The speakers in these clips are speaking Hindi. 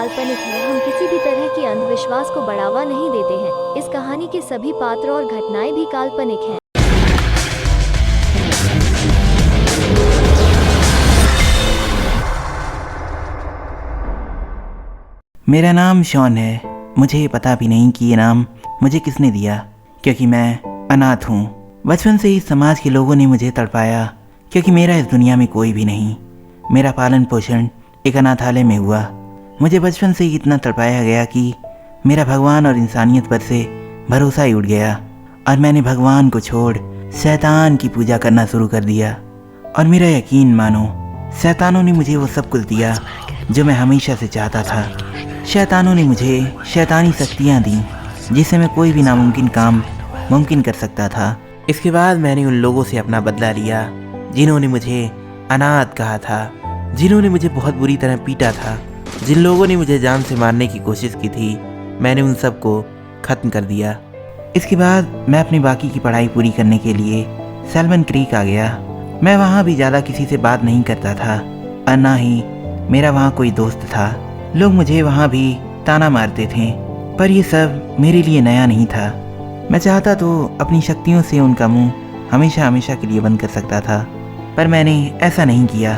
काल्पनिक है। हम किसी भी तरह की अंधविश्वास को बढ़ावा नहीं देते हैं। इस कहानी के सभी पात्र और घटनाएं भी काल्पनिक हैं। मेरा नाम शॉन है। मुझे पता भी नहीं कि ये नाम मुझे किसने दिया, क्योंकि मैं अनाथ हूँ। बचपन से ही समाज के लोगों ने मुझे तड़पाया, क्योंकि मेरा इस दुनिया में कोई भी नहीं। मेरा पालन पोषण एक अनाथालय में हुआ। मुझे बचपन से ही इतना तड़पाया गया कि मेरा भगवान और इंसानियत पर से भरोसा ही उठ गया, और मैंने भगवान को छोड़ शैतान की पूजा करना शुरू कर दिया। और मेरा यकीन मानो, शैतानों ने मुझे वो सब कुछ दिया जो मैं हमेशा से चाहता था। शैतानों ने मुझे शैतानी शक्तियाँ दी, जिससे मैं कोई भी नामुमकिन काम मुमकिन कर सकता था। इसके बाद मैंने उन लोगों से अपना बदला लिया जिन्होंने मुझे अनाथ कहा था, जिन्होंने मुझे बहुत बुरी तरह पीटा था, जिन लोगों ने मुझे जान से मारने की कोशिश की थी। मैंने उन सब को ख़त्म कर दिया। इसके बाद मैं अपनी बाकी की पढ़ाई पूरी करने के लिए सैल्मन क्रीक आ गया। मैं वहाँ भी ज़्यादा किसी से बात नहीं करता था, और ना ही मेरा वहाँ कोई दोस्त था। लोग मुझे वहाँ भी ताना मारते थे, पर ये सब मेरे लिए नया नहीं था। मैं चाहता तो अपनी शक्तियों से उनका मुंह हमेशा हमेशा के लिए बंद कर सकता था, पर मैंने ऐसा नहीं किया,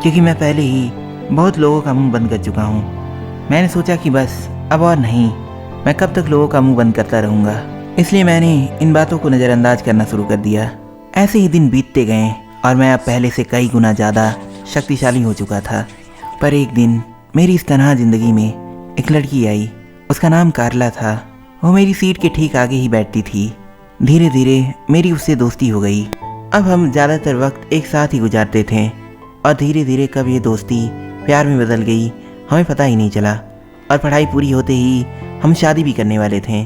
क्योंकि मैं पहले ही बहुत लोगों का मुंह बंद कर चुका हूँ। मैंने सोचा कि बस अब और नहीं, मैं कब तक लोगों का मुंह बंद करता रहूँगा। इसलिए मैंने इन बातों को नज़रअंदाज करना शुरू कर दिया। ऐसे ही दिन बीतते गए, और मैं अब पहले से कई गुना ज़्यादा शक्तिशाली हो चुका था। पर एक दिन मेरी इस तनहा ज़िंदगी में एक लड़की आई। उसका नाम कार्ला था। वो मेरी सीट के ठीक आगे ही बैठती थी। धीरे धीरे मेरी उससे दोस्ती हो गई। अब हम ज़्यादातर वक्त एक साथ ही गुजारते थे, और धीरे धीरे कब ये दोस्ती प्यार में बदल गई हमें पता ही नहीं चला। और पढ़ाई पूरी होते ही हम शादी भी करने वाले थे।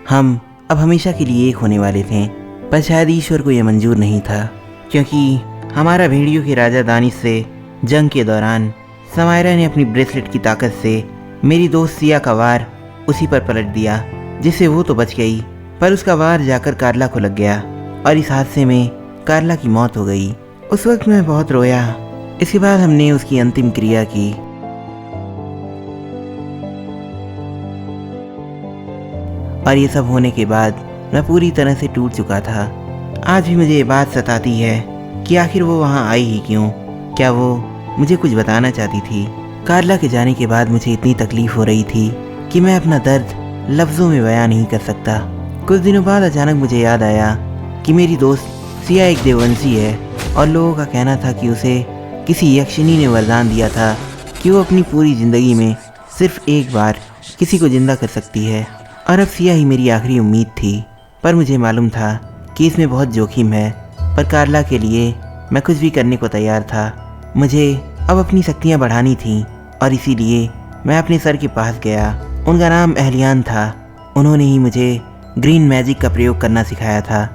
हम अब हमेशा के लिए एक होने वाले थे, पर शायद ईश्वर को यह मंजूर नहीं था, क्योंकि हमारा भेड़ियों के राजा दानिश से जंग के दौरान समायरा ने अपनी ब्रेसलेट की ताकत से मेरी दोस्त सिया का वार उसी पर पलट दिया, जिससे वो तो बच गई, पर उसका वार जाकर कार्ला को लग गया, और इस हादसे में कार्ला की मौत हो गई। उस वक्त मैं बहुत रोया। इसके बाद हमने उसकी अंतिम क्रिया की। और ये सब होने के बाद मैं पूरी तरह से टूट चुका था। आज भी मुझे ये बात सताती है कि आखिर वो वहाँ आई ही क्यों। क्या वो मुझे कुछ बताना चाहती थी? कार्ला के जाने के बाद मुझे इतनी तकलीफ हो रही थी कि मैं अपना दर्द लफ्ज़ों में बयां नहीं कर सकता। कुछ दिनों बाद अचानक मुझे याद आया कि मेरी दोस्त सिया एक देववंशी है, और लोगों का कहना था कि उसे किसी यक्षिनी ने वरदान दिया था कि वो अपनी पूरी ज़िंदगी में सिर्फ एक बार किसी को जिंदा कर सकती है। और अब सिया ही मेरी आखिरी उम्मीद थी। पर मुझे मालूम था कि इसमें बहुत जोखिम है, पर कार्ला के लिए मैं कुछ भी करने को तैयार था। मुझे अब अपनी शक्तियाँ बढ़ानी थीं, और इसीलिए मैं अपने सर के पास गया। उनका नाम एहलियान था। उन्होंने ही मुझे ग्रीन मैजिक का प्रयोग करना सिखाया था।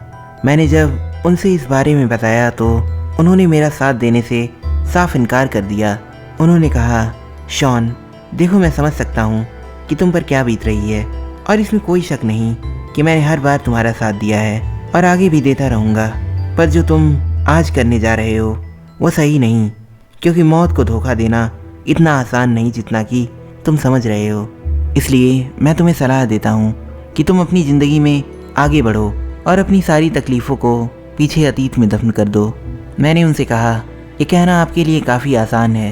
मैंने जब उनसे इस बारे में बताया तो उन्होंने मेरा साथ देने से साफ इनकार कर दिया। उन्होंने कहा, शॉन देखो, मैं समझ सकता हूँ कि तुम पर क्या बीत रही है, और इसमें कोई शक नहीं कि मैंने हर बार तुम्हारा साथ दिया है और आगे भी देता रहूँगा। पर जो तुम आज करने जा रहे हो वो सही नहीं, क्योंकि मौत को धोखा देना इतना आसान नहीं जितना कि तुम समझ रहे हो। इसलिए मैं तुम्हें सलाह देता हूँ कि तुम अपनी ज़िंदगी में आगे बढ़ो और अपनी सारी तकलीफ़ों को पीछे अतीत में दफन कर दो। मैंने उनसे कहा, ये कहना आपके लिए काफ़ी आसान है।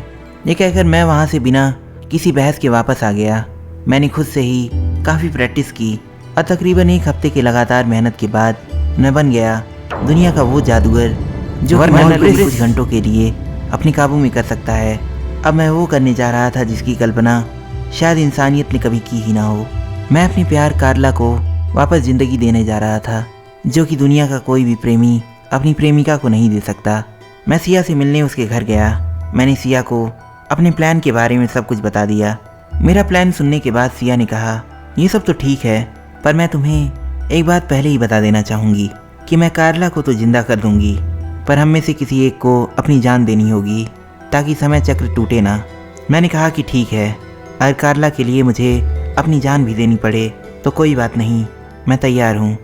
ये कहकर मैं वहाँ से बिना किसी बहस के वापस आ गया। मैंने खुद से ही काफ़ी प्रैक्टिस की, और तकरीबन एक हफ्ते की लगातार मेहनत के बाद मैं बन गया दुनिया का वो जादूगर जो कुछ घंटों के लिए अपने काबू में कर सकता है। अब मैं वो करने जा रहा था जिसकी कल्पना शायद इंसानियत ने कभी की ही ना हो। मैं अपने प्यार कार्ला को वापस ज़िंदगी देने जा रहा था, जो कि दुनिया का कोई भी प्रेमी अपनी प्रेमिका को नहीं दे सकता। मैं सिया से मिलने उसके घर गया। मैंने सिया को अपने प्लान के बारे में सब कुछ बता दिया। मेरा प्लान सुनने के बाद सिया ने कहा, ये सब तो ठीक है, पर मैं तुम्हें एक बात पहले ही बता देना चाहूँगी कि मैं कार्ला को तो जिंदा कर दूँगी, पर हम में से किसी एक को अपनी जान देनी होगी ताकि समय चक्र टूटे ना। मैंने कहा कि ठीक है, अगर कार्ला के लिए मुझे अपनी जान भी देनी पड़े तो कोई बात नहीं, मैं तैयार हूँ।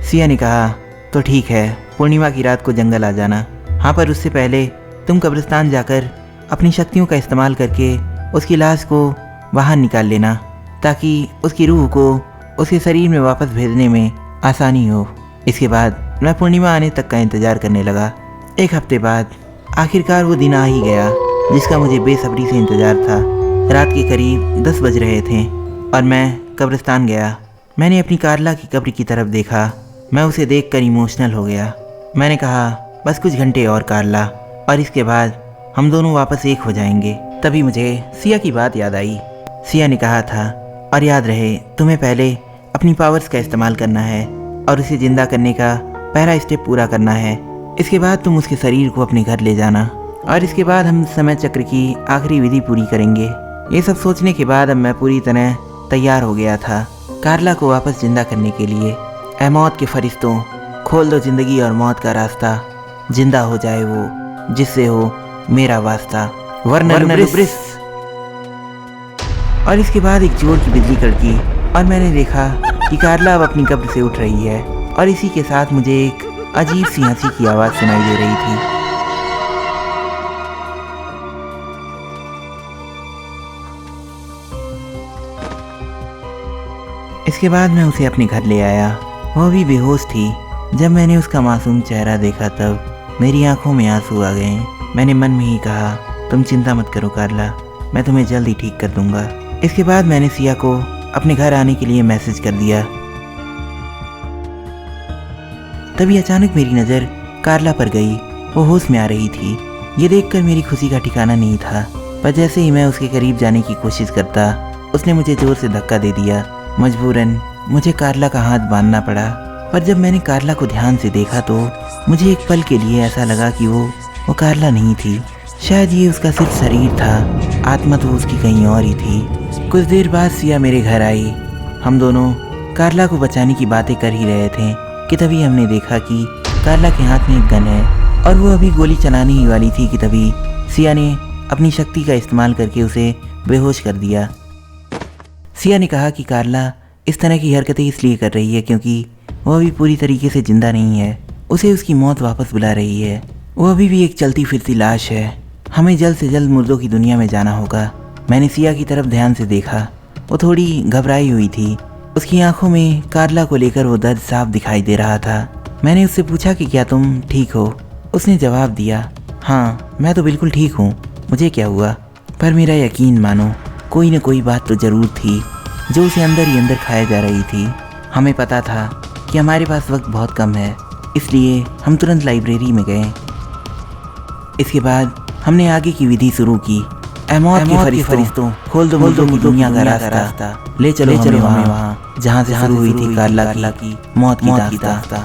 सिया ने कहा, तो ठीक है, पूर्णिमा की रात को जंगल आ जाना। हाँ, पर उससे पहले तुम कब्रिस्तान जाकर अपनी शक्तियों का इस्तेमाल करके उसकी लाश को बाहर निकाल लेना, ताकि उसकी रूह को उसके शरीर में वापस भेजने में आसानी हो। इसके बाद मैं पूर्णिमा आने तक का इंतज़ार करने लगा। एक हफ्ते बाद आखिरकार वो दिन आ ही गया जिसका मुझे बेसब्री से इंतज़ार था। रात के करीब 10 बज रहे थे और मैं कब्रिस्तान गया। मैंने अपनी कारला की कब्र की तरफ देखा। मैं उसे देखकर इमोशनल हो गया। मैंने कहा, बस कुछ घंटे और कारला, और इसके बाद हम दोनों वापस एक हो जाएंगे। तभी मुझे सिया की बात याद आई। सिया ने कहा था, और याद रहे तुम्हें पहले अपनी पावर्स का इस्तेमाल करना है और उसे जिंदा करने का पहला स्टेप पूरा करना है। इसके बाद तुम उसके शरीर को अपने घर ले जाना और इसके बाद हम समय चक्र की आखिरी विधि पूरी करेंगे। ये सब सोचने के बाद अब मैं पूरी तरह तैयार हो गया था कारला को वापस जिंदा करने के लिए। ऐ मौत के फरिश्तों, खोल दो जिंदगी और मौत का रास्ता, जिंदा हो जाए वो जिससे हो मेरा वास्ता, वरना लुब्रिस। और इसके बाद एक जोर की बिजली कड़की और मैंने देखा कि कारला अब अपनी कब्र से उठ रही है और इसी के साथ मुझे एक अजीब सी हंसी की आवाज़ सुनाई दे रही थी। इसके बाद मैं उसे अपने घर ले आया। वह भी बेहोश थी। जब मैंने उसका मासूम चेहरा देखा तब मेरी आंखों में आंसू आ गए। मैंने मन में ही कहा, तुम चिंता मत करो कारला, मैं तुम्हें जल्द ही ठीक कर दूंगा। इसके बाद मैंने सिया को अपने घर आने के लिए मैसेज कर दिया। तभी अचानक मेरी नज़र कारला पर गई। वो होश में आ रही थी। ये देखकर मेरी खुशी का ठिकाना नहीं था, पर जैसे ही मैं उसके करीब जाने की कोशिश करता उसने मुझे जोर से धक्का दे दिया। मजबूरन मुझे कारला का हाथ बांधना पड़ा। पर जब मैंने कारला को ध्यान से देखा तो मुझे एक पल के लिए ऐसा लगा कि वो कारला नहीं थी। शायद ये उसका सिर्फ शरीर था, आत्मा तो उसकी कहीं और ही थी। कुछ देर बाद सिया मेरे घर आई। हम दोनों कारला को बचाने की बातें कर ही रहे थे कि तभी हमने देखा कि कारला के हाथ में एक गन है और वो अभी गोली चलाने ही वाली थी कि तभी सिया ने अपनी शक्ति का इस्तेमाल करके उसे बेहोश कर दिया। सिया ने कहा कि कारला इस तरह की हरकतें इसलिए कर रही है क्योंकि वो अभी पूरी तरीके से जिंदा नहीं है। उसे उसकी मौत वापस बुला रही है। वो अभी भी एक चलती फिरती लाश है। हमें जल्द से जल्द मुर्दों की दुनिया में जाना होगा। मैंने सिया की तरफ ध्यान से देखा। वो थोड़ी घबराई हुई थी। उसकी आंखों में कारला को लेकर वो दर्द साफ दिखाई दे रहा था। मैंने उससे पूछा कि क्या तुम ठीक हो? उसने जवाब दिया, हाँ मैं तो बिल्कुल ठीक हूँ, मुझे क्या हुआ? पर मेरा यकीन मानो, कोई न कोई बात तो ज़रूर थी जो उसे अंदर ही अंदर खाया जा रही थी। हमें पता था कि हमारे पास वक्त बहुत कम है, इसलिए हम तुरंत लाइब्रेरी में गए। इसके बाद हमने आगे की विधि शुरू की। ऐ मौत के फरिश्तों, खोल दो मुर्दों की दुनिया का रास्ता, ले चलो हमें वहाँ जहाँ से शुरू हुई थी कारला की मौत की दास्तां।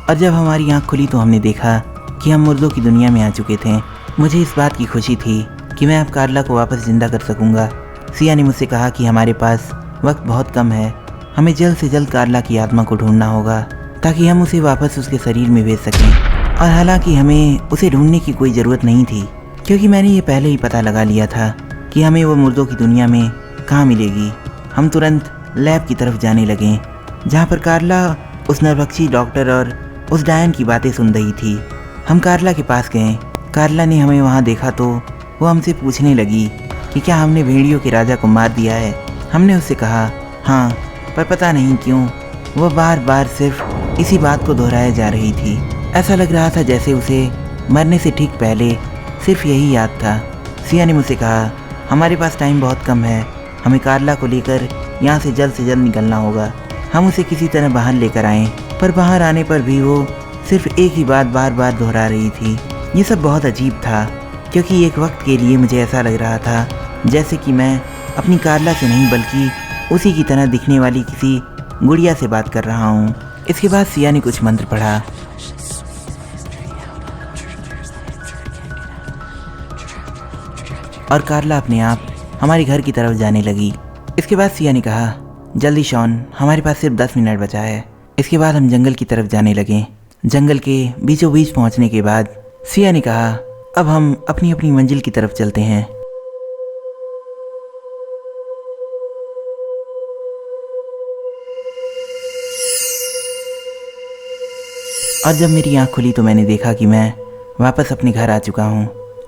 और जब हमारी आँख खुली तो हमने देखा कि हम मुर्दों की दुनिया में आ चुके थे। मुझे इस बात की खुशी थी कि मैं अब कारला को वापस जिंदा कर सकूंगा। सिया ने मुझसे कहा कि हमारे पास वक्त बहुत कम है, हमें जल्द से जल्द कारला की आत्मा को ढूंढना होगा ताकि हम उसे वापस उसके शरीर में भेज सकें। और हालांकि हमें उसे ढूंढने की कोई ज़रूरत नहीं थी क्योंकि मैंने ये पहले ही पता लगा लिया था कि हमें वो मुर्दों की दुनिया में कहाँ मिलेगी। हम तुरंत लैब की तरफ जाने लगे जहाँ पर कारला उस नरभक्षी डॉक्टर और उस डायन की बातें सुन रही थी। हम कारला के पास गए। कारला ने हमें वहाँ देखा तो वो हमसे पूछने लगी कि क्या हमने भेड़ियों के राजा को मार दिया है। हमने उससे कहा हाँ, पर पता नहीं क्यों वो बार बार सिर्फ इसी बात को दोहराया जा रही थी। ऐसा लग रहा था जैसे उसे मरने से ठीक पहले सिर्फ यही याद था। सिया ने मुझसे कहा हमारे पास टाइम बहुत कम है, हमें कारला को लेकर यहाँ से जल्द निकलना होगा। हम उसे किसी तरह बाहर लेकर आए, पर बाहर आने पर भी वो सिर्फ एक ही बात बार बार दोहरा रही थी। ये सब बहुत अजीब था क्योंकि एक वक्त के लिए मुझे ऐसा लग रहा था जैसे कि मैं अपनी कारला से नहीं बल्कि उसी की तरह दिखने वाली किसी गुड़िया से बात कर रहा हूँ। इसके बाद सिया ने कुछ मंत्र पढ़ा और कारला अपने आप हमारे घर की तरफ जाने लगी। इसके बाद सिया ने कहा जल्दी शॉन, हमारे पास सिर्फ 10 मिनट बचा है। इसके बाद हम जंगल की तरफ जाने लगे। जंगल के बीचों बीच पहुंचने के बाद सिया ने कहा अब हम अपनी अपनी मंजिल की तरफ चलते हैं। और जब मेरी आंख खुली तो मैंने देखा कि मैं वापस अपने घर आ चुका हूँ।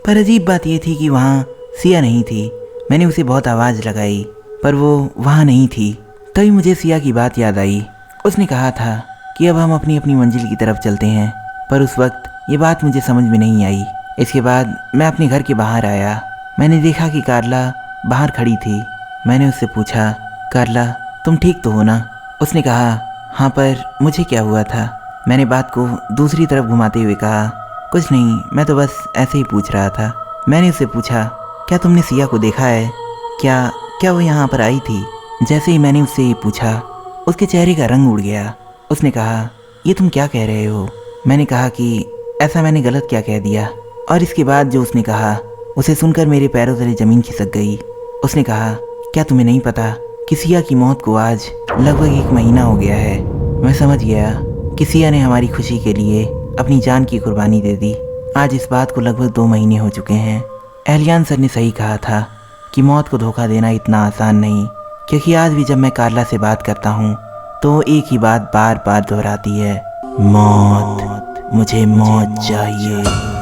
पर अजीब बात यह थी कि वहाँ सिया नहीं थी। मैंने उसे बहुत आवाज़ लगाई पर वो वहाँ नहीं थी। तभी मुझे सिया की बात याद आई। उसने कहा था कि अब हम अपनी अपनी मंजिल की तरफ चलते हैं, पर उस वक्त ये बात मुझे समझ में नहीं आई। इसके बाद मैं अपने घर के बाहर आया। मैंने देखा कि कार्ला बाहर खड़ी थी। मैंने उससे पूछा, कार्ला तुम ठीक तो हो ना? उसने कहा, हाँ, पर मुझे क्या हुआ था? मैंने बात को दूसरी तरफ घुमाते हुए कहा, कुछ नहीं, मैं तो बस ऐसे ही पूछ रहा था। मैंने उससे पूछा, क्या तुमने सिया को देखा है? क्या वो यहाँ पर आई थी? जैसे ही मैंने उससे ये पूछा, उसके चेहरे का रंग उड़ गया। उसने कहा, ये तुम क्या कह रहे हो? मैंने कहा कि ऐसा मैंने गलत क्या कह दिया? और इसके बाद जो उसने कहा उसे सुनकर मेरे पैरों तले ज़मीन खिसक गई। उसने कहा, क्या तुम्हें नहीं पता कि सिया की मौत को आज लगभग 1 महीना हो गया है? मैं समझ गया कि सिया ने हमारी खुशी के लिए अपनी जान की कुर्बानी दे दी। आज इस बात को लगभग 2 महीने हो चुके हैं। एलियान सर ने सही कहा था कि मौत को धोखा देना इतना आसान नहीं, क्योंकि आज भी जब मैं कार्ला से बात करता हूँ तो एक ही बात बार बार दोहराती है, मौत, मुझे मौत चाहिए।